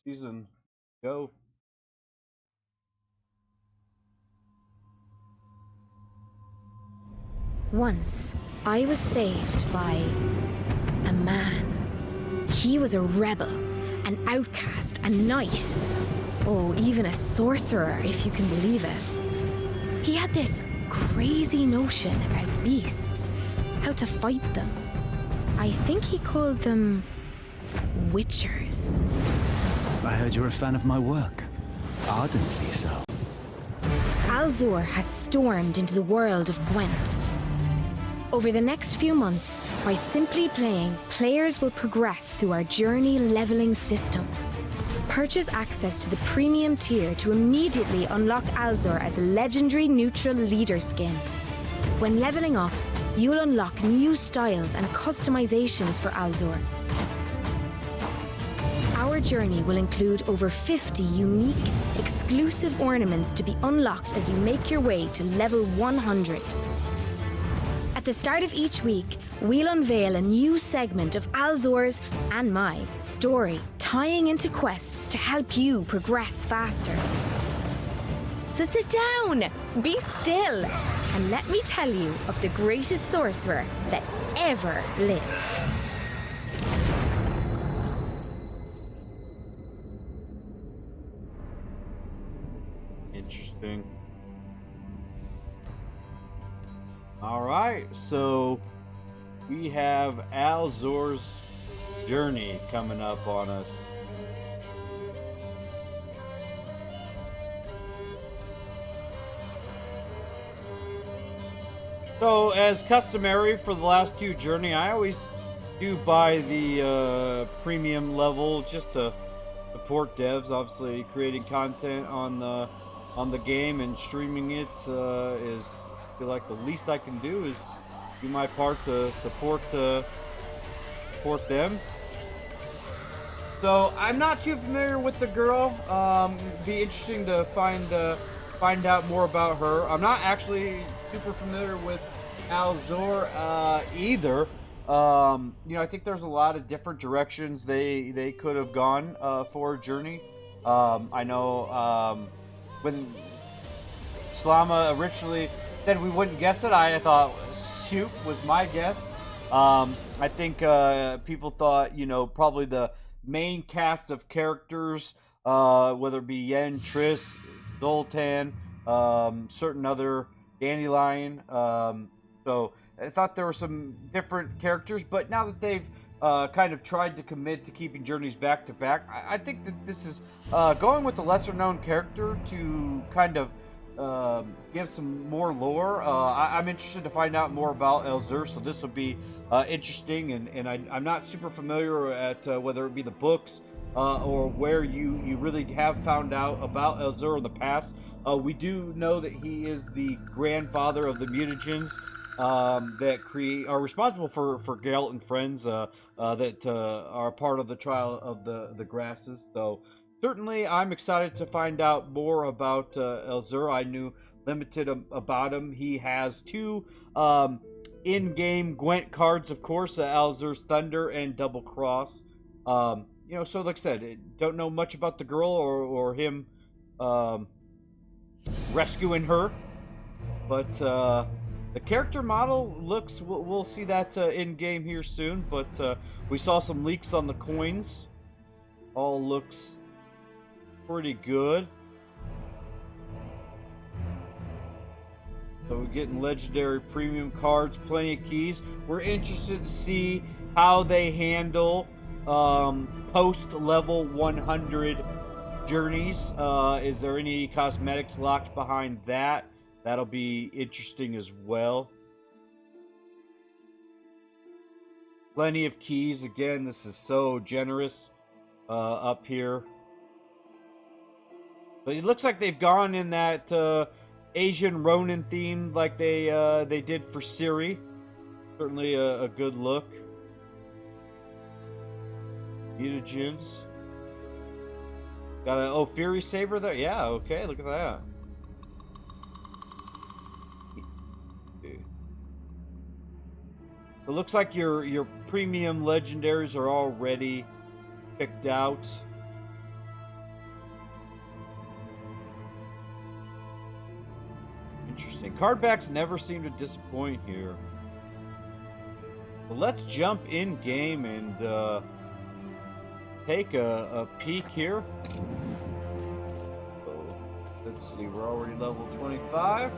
season. Go. Once, I was saved by a man. He was a rebel, an outcast, a knight. Oh, even a sorcerer, if you can believe it. He had this crazy notion about beasts, how to fight them. I think he called them witchers. I heard you're a fan of my work. Ardently so. Alzur has stormed into the world of Gwent. Over the next few months, by simply playing, players will progress through our journey leveling system. Purchase access to the premium tier to immediately unlock Alzur as a legendary neutral leader skin. When leveling up, you'll unlock new styles and customizations for Alzur. Our journey will include over 50 unique, exclusive ornaments to be unlocked as you make your way to level 100. At the start of each week, we'll unveil a new segment of Alzur's and my story, tying into quests to help you progress faster. So sit down, be still, and let me tell you of the greatest sorcerer that ever lived. Interesting. All right, so we have Alzur's journey coming up on us. So, as customary for the last two journey, I always do buy the premium level just to support devs. Obviously, creating content on the game and streaming it is, I feel like, the least I can do is do my part to support them. So I'm not too familiar with the girl. Be interesting to find out more about her. I'm not actually super familiar with Alzur either. I think there's a lot of different directions they could have gone for a journey. I know when Slama originally said we wouldn't guess it, I thought shoot was my guess. I think people thought, probably the main cast of characters, whether it be Yen, Triss, Zoltan, certain other Dandelion. So I thought there were some different characters, but now that they've kind of tried to commit to keeping journeys back to back, I think that this is going with the lesser known character to kind of give some more lore. I'm interested to find out more about Alzur, so this will be interesting, and I'm not super familiar at whether it be the books or where you really have found out about Alzur in the past. We do know that he is the grandfather of the mutagens that are responsible for Geralt and friends that are part of the trial of the grasses. So certainly I'm excited to find out more about Alzur. I knew limited about him. He has two in-game Gwent cards, of course, Alzur's Thunder and Double Cross. So like I said, don't know much about the girl or him rescuing her, but the character model looks, we'll see that in game here soon, but we saw some leaks on the coins. All looks pretty good. So we're getting legendary premium cards, plenty of keys. We're interested to see how they handle post level 100 journeys. Is there any cosmetics locked behind that? That'll be interesting as well. Plenty of keys. Again, this is so generous up here. But it looks like they've gone in that Asian Ronin theme like they did for Ciri. Certainly a good look. Mutagens. Got a Fury Saber there? Yeah, okay, look at that. It looks like your premium legendaries are already picked out. interesting. Card backs never seem to disappoint here. Well, let's jump in game and take a peek here. So, let's see, we're already level 25.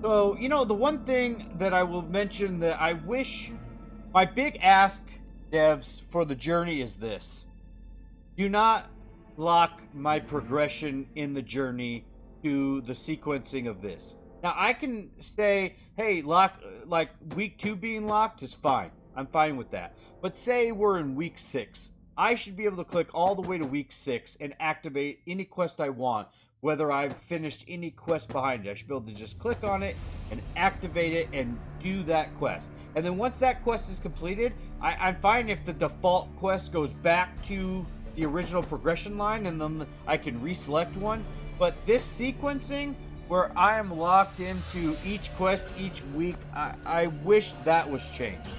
So, you know, the one thing that I will mention that I wish, my big ask, devs, for the journey is this. Do not lock my progression in the journey to the sequencing of this. Now, I can say, hey, like week 2 being locked is fine. I'm fine with that. But say we're in week 6. I should be able to click all the way to week 6 and activate any quest I want, whether I've finished any quest behind it. I should be able to just click on it and activate it and do that quest. And then once that quest is completed, I'm fine if the default quest goes back to the original progression line and then I can reselect one. But this sequencing, where I am locked into each quest each week, I wish that was changed.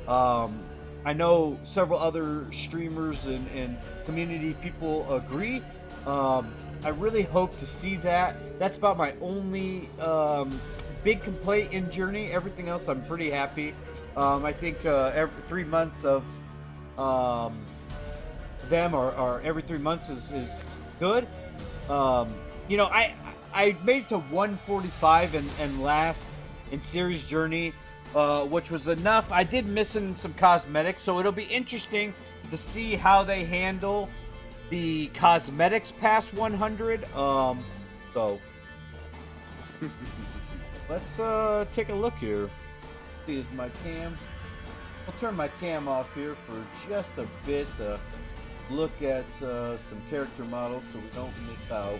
I know several other streamers and community people agree. I really hope to see that. That's about my only big complaint in Journey. Everything else, I'm pretty happy. I think every 3 months of them or every 3 months is good. You know, I made it to 145 and last in Series Journey, which was enough. I did miss in some cosmetics, so it'll be interesting to see how they handle the cosmetics past 100. So let's take a look here. See, is my cam? I'll turn my cam off here for just a bit to look at some character models so we don't miss out.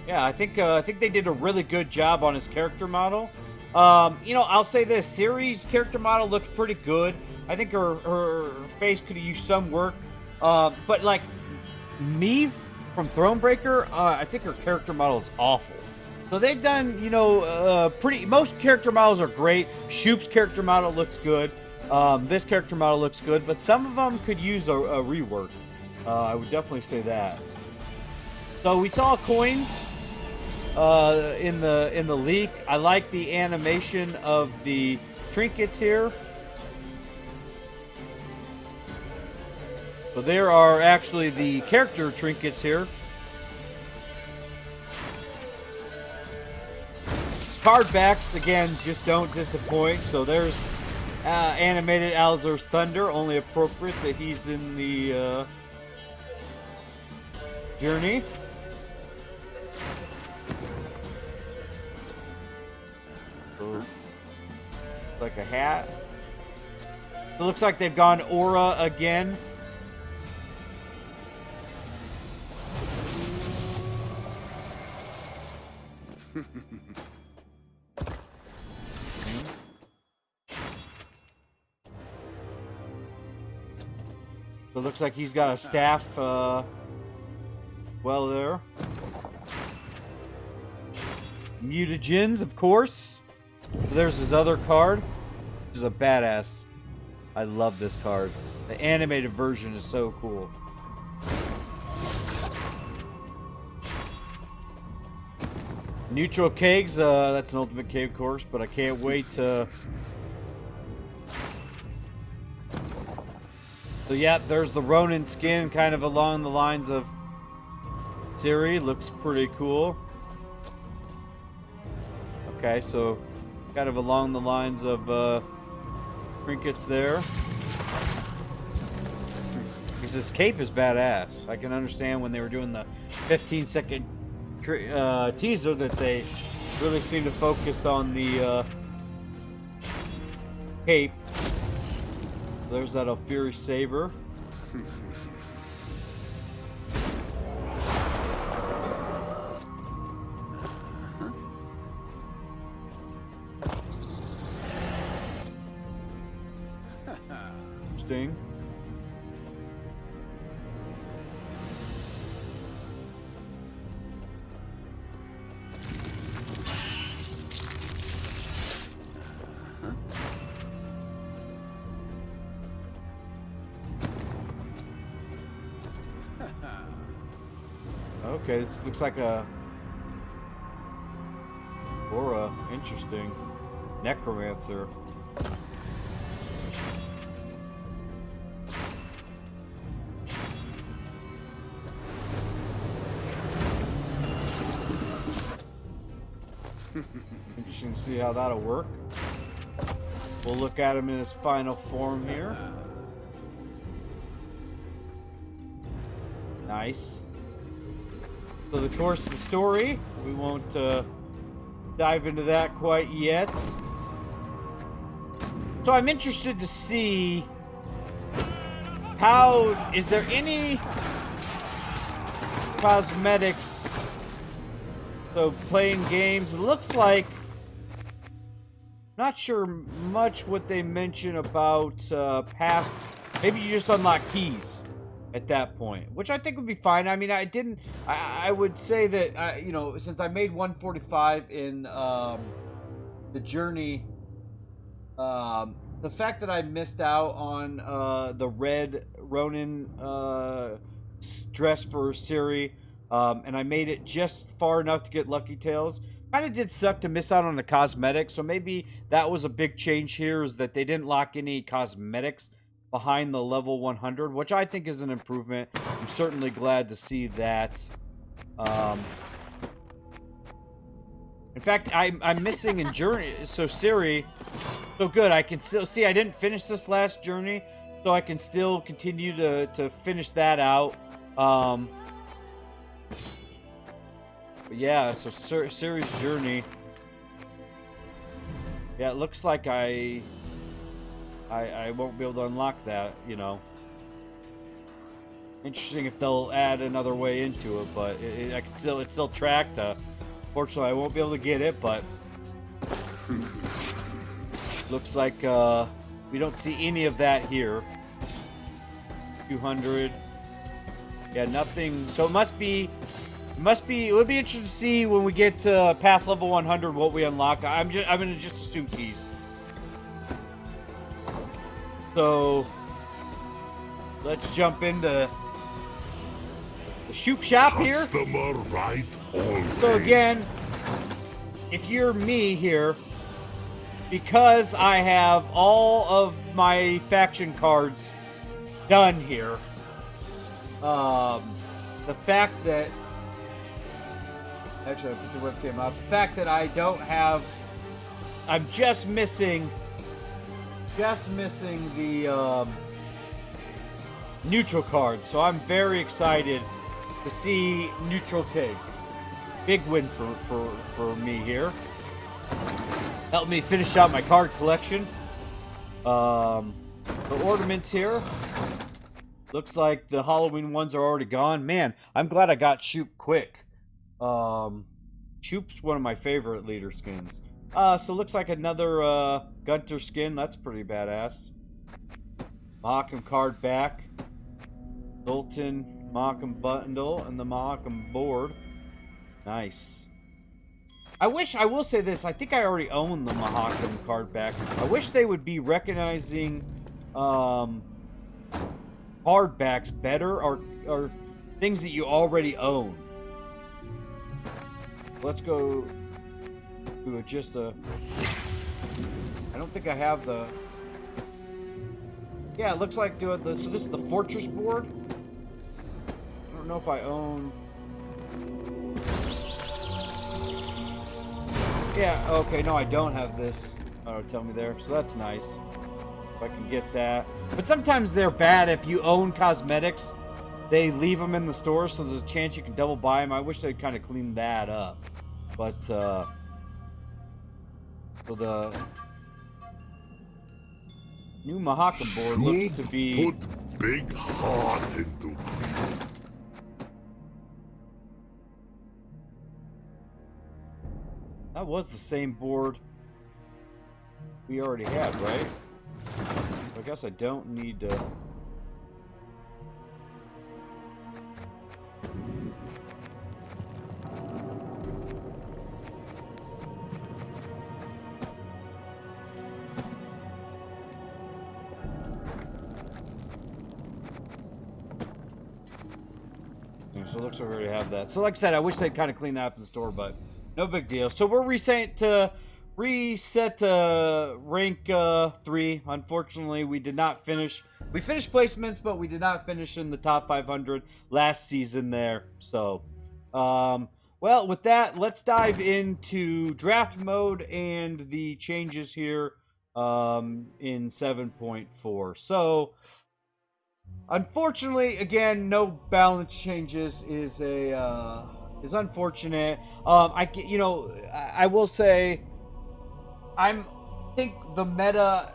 Yeah, I think they did a really good job on his character model. You know, I'll say this: Ciri's character model looks pretty good. I think her face could have used some work. But like Meve from Thronebreaker, I think her character model is awful. So they've done, you know, most character models are great. Shoop's character model looks good. This character model looks good, but some of them could use a rework. I would definitely say that. So we saw coins in the leak. I like the animation of the trinkets here. So there are actually the character trinkets here. Card backs, again, just don't disappoint. So there's animated Alzur's Thunder, only appropriate that he's in the journey. So, like a hat. It looks like they've gone Aura again. So it looks like he's got a staff well there. Mutagens, of course. There's his other card. This is a badass. I love this card. The animated version is so cool. Neutral kegs, that's an ultimate cave course, but I can't wait to... So yeah, there's the Ronin skin, kind of along the lines of Ciri. Looks pretty cool. Okay, so kind of along the lines of trinkets there. Because his cape is badass. I can understand when they were doing the 15-second teaser that they really seem to focus on the cape. There's that Alfiri saber. Interesting. Okay, this looks like a aura. Interesting. Necromancer. Interesting to see how that'll work. We'll look at him in his final form here. Nice. So the course of the story, we won't dive into that quite yet. So I'm interested to see how, is there any cosmetics? So playing games, it looks like, not sure much what they mention about past, maybe you just unlock keys at that point, which I think would be fine. I mean, I would say that, you know, since I made 145 in the journey, the fact that I missed out on the red Ronin dress for Ciri, and I made it just far enough to get Lucky Tails, kind of did suck to miss out on the cosmetics. So maybe that was a big change here, is that they didn't lock any cosmetics behind the level 100, which I think is an improvement. I'm certainly glad to see that. In fact, I'm missing in journey. So Ciri, so good. I can still see I didn't finish this last journey, so I can still continue to finish that out. But yeah, so Ciri's journey. Yeah, it looks like I won't be able to unlock that, you know. Interesting if they'll add another way into it, but it's still tracked. Fortunately, I won't be able to get it, but looks like we don't see any of that here. 200. Yeah, nothing. So it would be interesting to see when we get past level 100 what we unlock. I'm gonna just assume keys. So let's jump into the shoot shop here. Right always. So again, if you're me here, because I have all of my faction cards done here, the fact that actually I put the webcam up. The fact that I don't have, I'm just missing the neutral cards. So I'm very excited to see neutral pigs. Big win for me here. Help me finish out my card collection. The ornaments here. Looks like the Halloween ones are already gone. Man, I'm glad I got Shoop quick. Shoop's one of my favorite leader skins. So looks like another Gunter skin. That's pretty badass. Mahakam card back. Zoltan Mahakam bundle and the Mahakam board. Nice. I will say this, I think I already own the Mahakam card back. I wish they would be recognizing hardbacks better, or things that you already own. Let's go to just a... I don't think I have the... Yeah, it looks like so this is the Fortress board. I don't know if I own... Yeah, okay, no, I don't have this. Oh, tell me there. So that's nice. If I can get that. But sometimes they're bad if you own cosmetics. They leave them in the store, so there's a chance you can double buy them. I wish they'd kind of clean that up. But, so the new Mahakam board looks to be... Put big heart into. That was the same board we already had, right? I guess I don't need to... thing. So it looks like we already have that. So like I said, I wish they'd kind of clean that up in the store, but no big deal. So we're reset to rank 3. Unfortunately, we did not finish. We finished placements, but we did not finish in the top 500 last season there. So, well, with that, let's dive into draft mode and the changes here in 7.4. So, unfortunately, again, no balance changes is unfortunate. I will say, think the meta.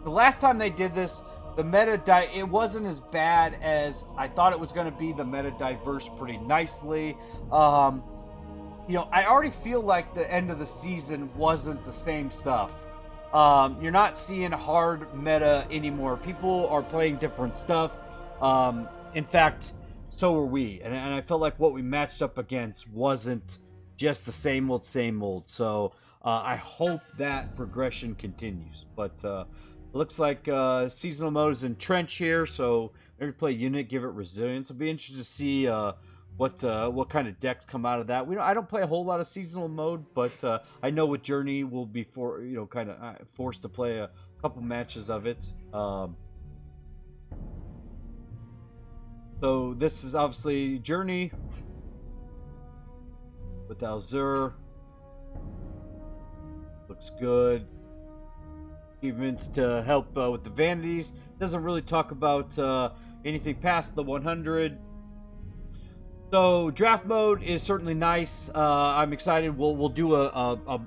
The last time they did this, the meta it wasn't as bad as I thought it was going to be. The meta diversed pretty nicely. I already feel like the end of the season wasn't the same stuff. You're not seeing hard meta anymore. People are playing different stuff. In fact, so are we. And I felt like what we matched up against wasn't just the same old, same old. So I hope that progression continues. But it looks like seasonal mode is entrenched here. So every play unit, give it resilience. It'll be interesting to see what kind of decks come out of that. I don't play a whole lot of seasonal mode, but I know with Journey we'll be forced to play a couple matches of it. So this is obviously Journey with Alzur. Looks good. Achievements to help with the vanities. Doesn't really talk about anything past the 100. So draft mode is certainly nice. I'm excited. We'll do a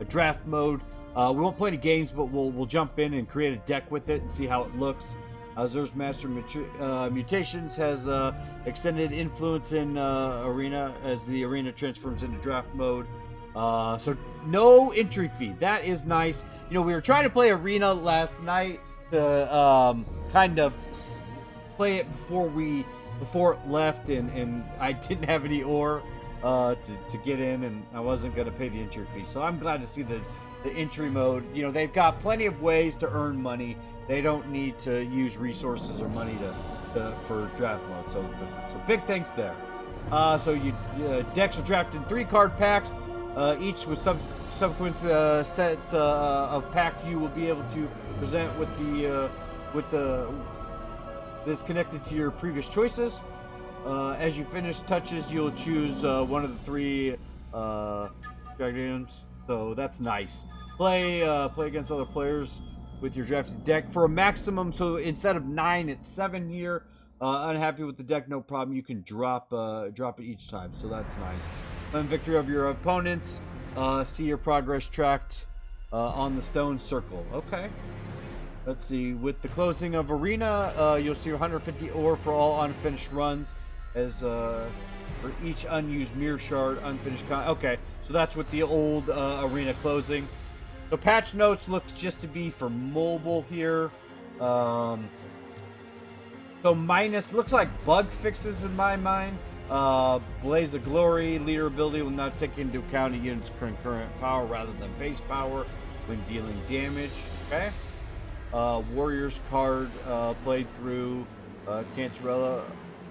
draft mode. We won't play any games, but we'll jump in and create a deck with it and see how it looks. Alzur's Master Mutations has extended influence in Arena as the Arena transforms into draft mode. So no entry fee. That is nice. We were trying to play Arena last night to kind of play it before it left, and I didn't have any ore to get in, and I wasn't going to pay the entry fee. So I'm glad to see the entry mode. They've got plenty of ways to earn money. They don't need to use resources or money for draft mode. So big thanks there. So decks are drafted in 3-card packs, each with subsequent set of packs you will be able to present with this connected to your previous choices. As you finish touches, you'll choose one of the 3 dragons. So that's nice. Play against other players with your drafted deck for a maximum. So instead of 9, it's 7 here. Unhappy with the deck, no problem. You can drop it each time. So that's nice. Claim victory of your opponents. See your progress tracked on the stone circle. Okay. Let's see. With the closing of Arena, you'll see 150 ore for all unfinished runs, as for each unused mirror shard, unfinished. Okay, so that's with the old Arena closing. So patch notes looks just to be for mobile here. So minus looks like bug fixes in my mind. Blaze of Glory, leader ability will not take into account a unit's concurrent power rather than base power when dealing damage. Okay. Warriors card played through Cantarella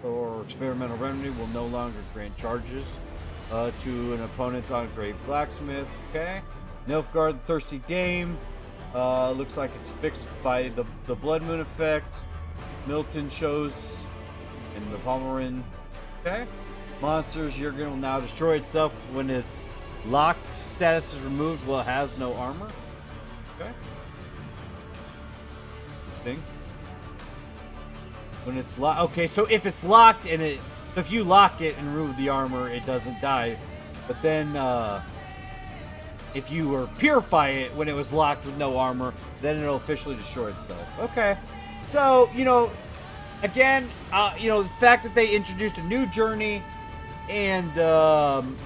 or Experimental Remedy will no longer grant charges to an opponent's Engraved Blacksmith. Okay. Nilfgaard, Thirsty Dame. Looks like it's fixed by the Blood Moon effect. Milton shows in the Palmerin. Okay. Monsters, Jurgen will now destroy itself when its locked status is removed. Well, it has no armor. Okay. Thing. When it's locked. Okay, so if it's locked and if you lock it and remove the armor, it doesn't die. But then, if you were purify it when it was locked with no armor, then it'll officially destroy itself. Okay. So, again, the fact that they introduced a new journey and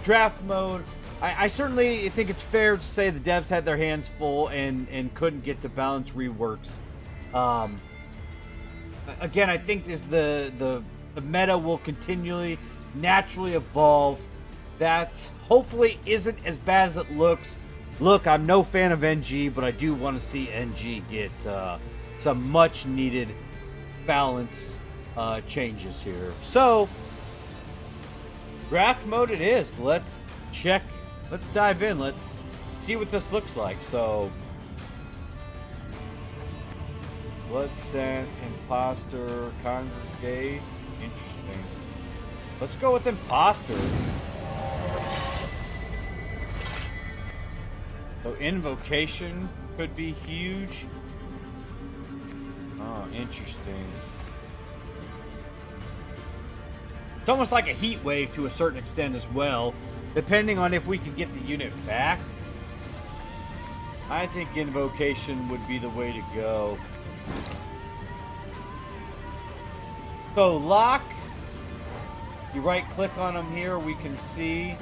draft mode, I certainly think it's fair to say the devs had their hands full and couldn't get to balance reworks. Again, I think the meta will continually, naturally evolve. That hopefully isn't as bad as it looks. Look, I'm no fan of NG, but I do want to see NG get some much needed balance changes here. So, Draft mode it is. Let's check. Let's dive in. Let's see what this looks like. So, blood scent, imposter, congregate. Interesting. Let's go with imposter. So invocation could be huge. Oh, interesting. It's almost like a heat wave to a certain extent as well, depending on if we can get the unit back. I think invocation would be the way to go. So lock. You right click on them here, we can see.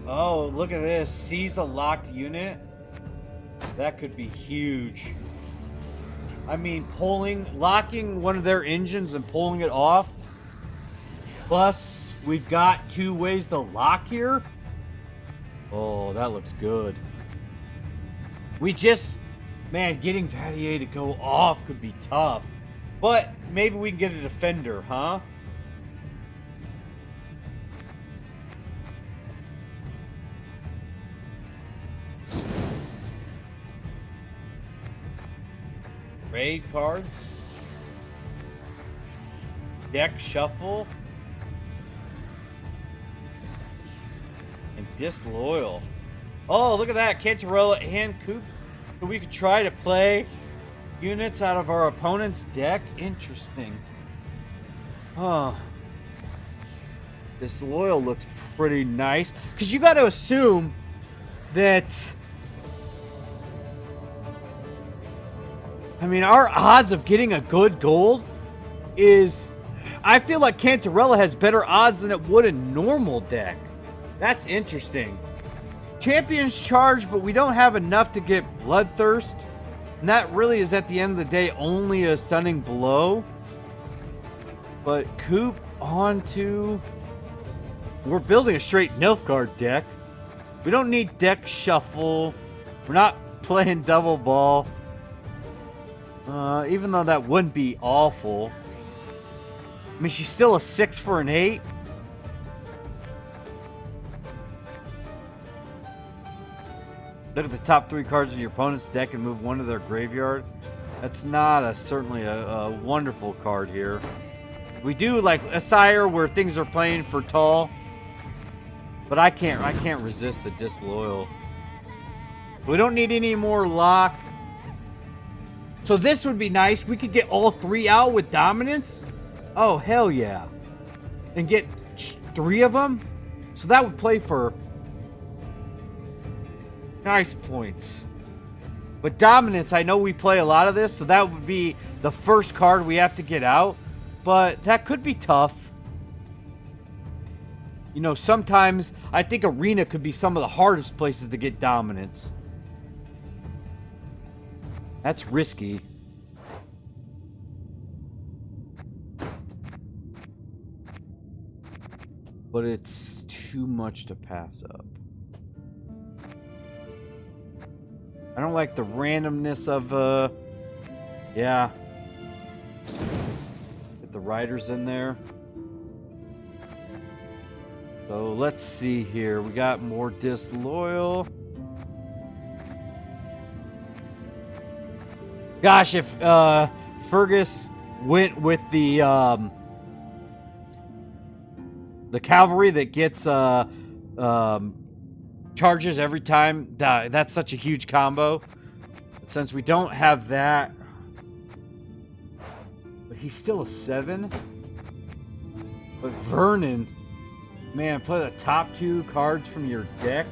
Oh, look at this. Seize a locked unit. That could be huge. I mean, locking one of their engines and pulling it off. Plus, we've got 2 ways to lock here. Oh, that looks good. Man, getting Vatier to go off could be tough. But maybe we can get a defender, huh? Raid cards. Deck shuffle. And disloyal. Oh, look at that. Cantarella and Coop. So we could try to play units out of our opponent's deck. Interesting. Huh. Disloyal looks pretty nice. Because you got to assume that... I mean, our odds of getting a good gold is... I feel like Cantarella has better odds than it would a normal deck. That's interesting. Champion's charge, but we don't have enough to get Bloodthirst. And that really is, at the end of the day, only a stunning blow. But Coop onto... We're building a straight Nilfgaard deck. We don't need deck shuffle. We're not playing double ball. Even though that wouldn't be awful. I mean, she's still a 6 for an 8. Look at the top 3 cards of your opponent's deck and move one to their graveyard. That's not certainly a wonderful card here. We do like a Sire where things are playing for tall. But I can't resist the disloyal. We don't need any more lock. So this would be nice. We could get all 3 out with dominance. Oh, hell yeah. And get 3 of them. So that would play for nice points. But dominance, I know we play a lot of this. So that would be the first card we have to get out. But that could be tough. You know, sometimes I think Arena could be some of the hardest places to get dominance. That's risky. But it's too much to pass up. I don't like the randomness of, yeah. Get the riders in there. So let's see here. We got more disloyal. Gosh, if Fergus went with the cavalry that gets charges every time, that's such a huge combo. But since we don't have that, but he's still a 7. But Vernon, man, play the top 2 cards from your deck.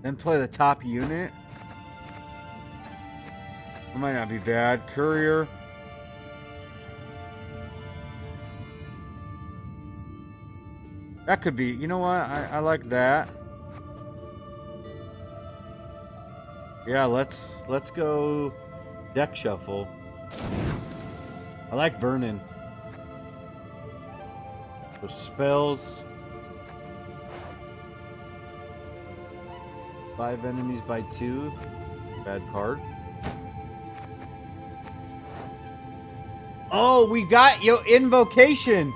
Then play the top unit. It might not be bad. Courier. That could be. You know what? I like that. Yeah, let's go deck shuffle. I like Vernon. So spells. 5 enemies by 2. Bad card. Oh, we got invocation.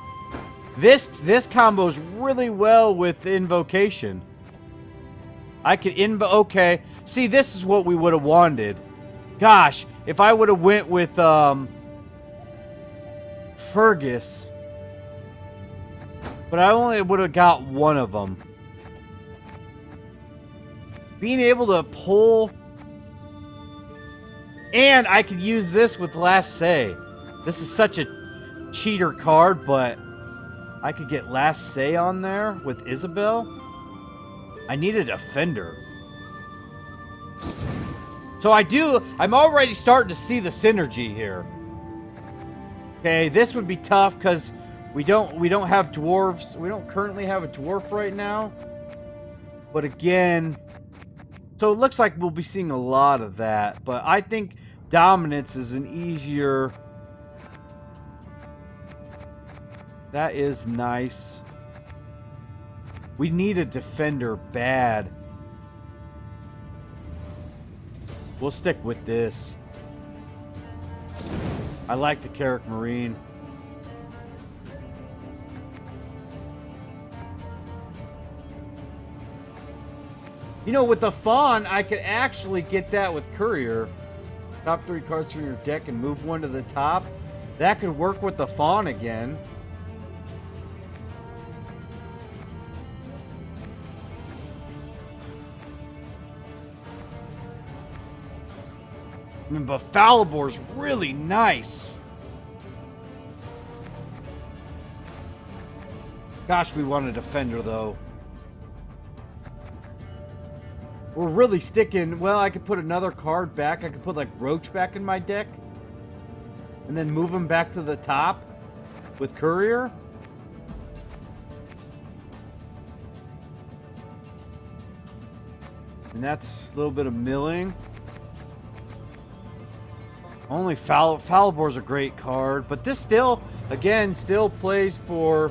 This combos really well with invocation. I could okay. See, this is what we would have wanted. Gosh, if I would have went with Fergus, but I only would have got one of them. Being able to pull, and I could use this with Last Say. This is such a cheater card, but I could get Last Say on there with Isabel. I need a defender. So I'm already starting to see the synergy here. Okay, this would be tough because we don't have dwarves. We don't currently have a dwarf right now. But again, so it looks like we'll be seeing a lot of that. But I think dominance is an easier. That is nice. We need a defender bad. We'll stick with this. I like the Carrick Marine. You know, with the Fawn, I could actually get that with Courier. Top 3 cards from your deck and move one to the top. That could work with the Fawn again. I mean, but Falibor's really nice. Gosh, we want a defender, though. We're really sticking. Well, I could put another card back. I could put, like, Roach back in my deck. And then move him back to the top with Courier. And that's a little bit of milling. Only Falibor's a great card, but this still plays for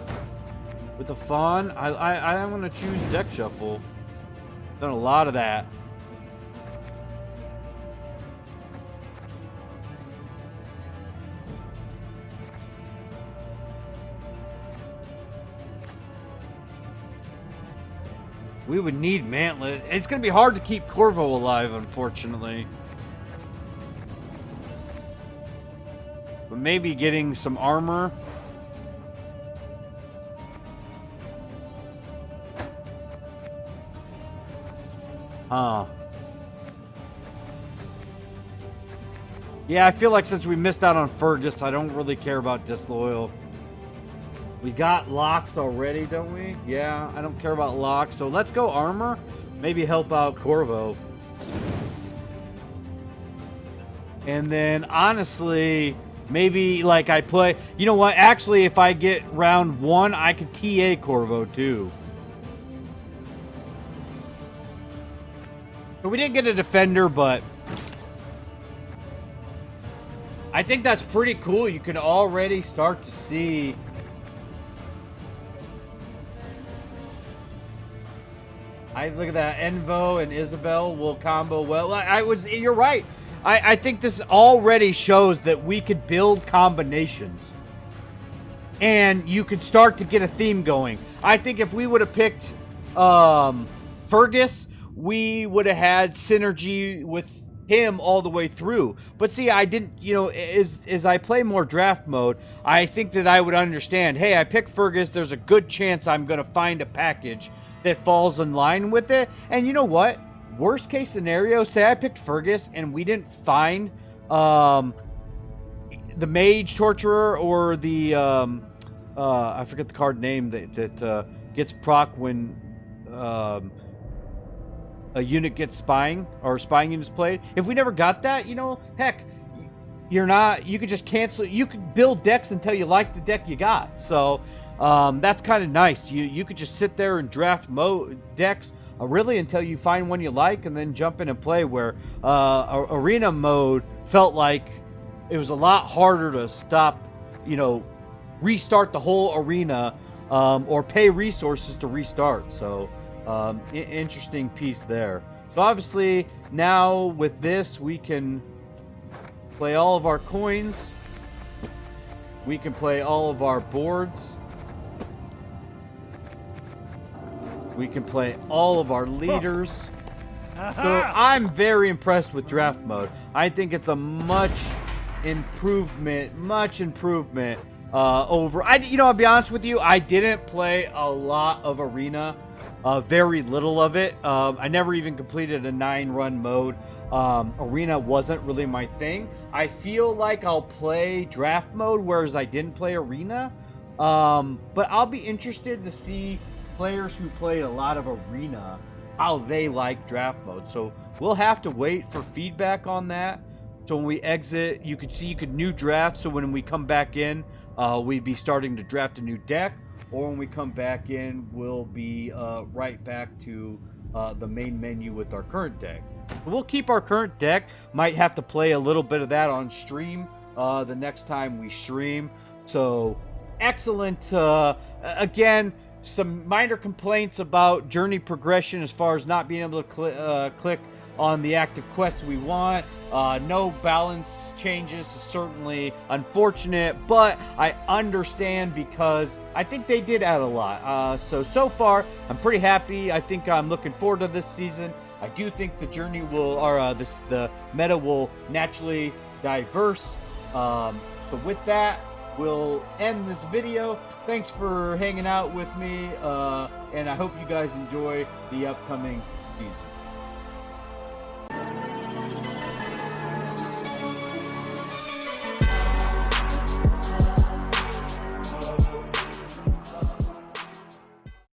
with the Fawn. I'm gonna choose deck shuffle. Done a lot of that. We would need Mantlet. It's gonna be hard to keep Corvo alive, unfortunately. But maybe getting some armor. Huh. Yeah, I feel like since we missed out on Fergus, I don't really care about Disloyal. We got locks already, don't we? Yeah, I don't care about locks. So let's go armor. Maybe help out Corvo. And then, honestly, maybe, like, I play... You know what? Actually, if I get round 1, I could TA Corvo, too. So we didn't get a defender, but... I think that's pretty cool. You can already start to see... look at that. Envo and Isabel will combo well. You're right. I think this already shows that we could build combinations. And you could start to get a theme going. I think if we would have picked Fergus, we would have had synergy with him all the way through. But see, I didn't, as I play more draft mode, I think that I would understand, hey, I picked Fergus, there's a good chance I'm going to find a package that falls in line with it. And you know what? Worst case scenario, say I picked Fergus and we didn't find the Mage Torturer or the I forget the card name that gets proc when a unit gets spying or spying units played. If we never got that, heck, you could just cancel. You could build decks until you like the deck you got. So that's kind of nice. You could just sit there and draft decks really until you find one you like, and then jump in and play. Where arena mode felt like it was a lot harder to stop, restart the whole arena, or pay resources to restart. So interesting piece there. So obviously now with this we can play all of our coins. We can play all of our boards. We can play all of our leaders. So I'm very impressed with draft mode. I think it's a much improvement over. I'll be honest with you. I didn't play a lot of arena, very little of it. I never even completed a 9-run mode. Arena wasn't really my thing. I feel like I'll play draft mode, whereas I didn't play arena. But I'll be interested to see players who played a lot of arena, how they like draft mode. So we'll have to wait for feedback on that. So when we exit, you could new draft. So when we come back in, we'd be starting to draft a new deck. Or when we come back in, we'll be right back to the main menu with our current deck. We'll keep our current deck. Might have to play a little bit of that on stream the next time we stream. So excellent. Again, some minor complaints about journey progression as far as not being able to click on the active quests we want. No balance changes is certainly unfortunate, but I understand because I think they did add a lot. So far, I'm pretty happy. I think I'm looking forward to this season. I do think the journey will, or the meta will naturally diverse. So with that, we'll end this video. Thanks for hanging out with me, and I hope you guys enjoy the upcoming season.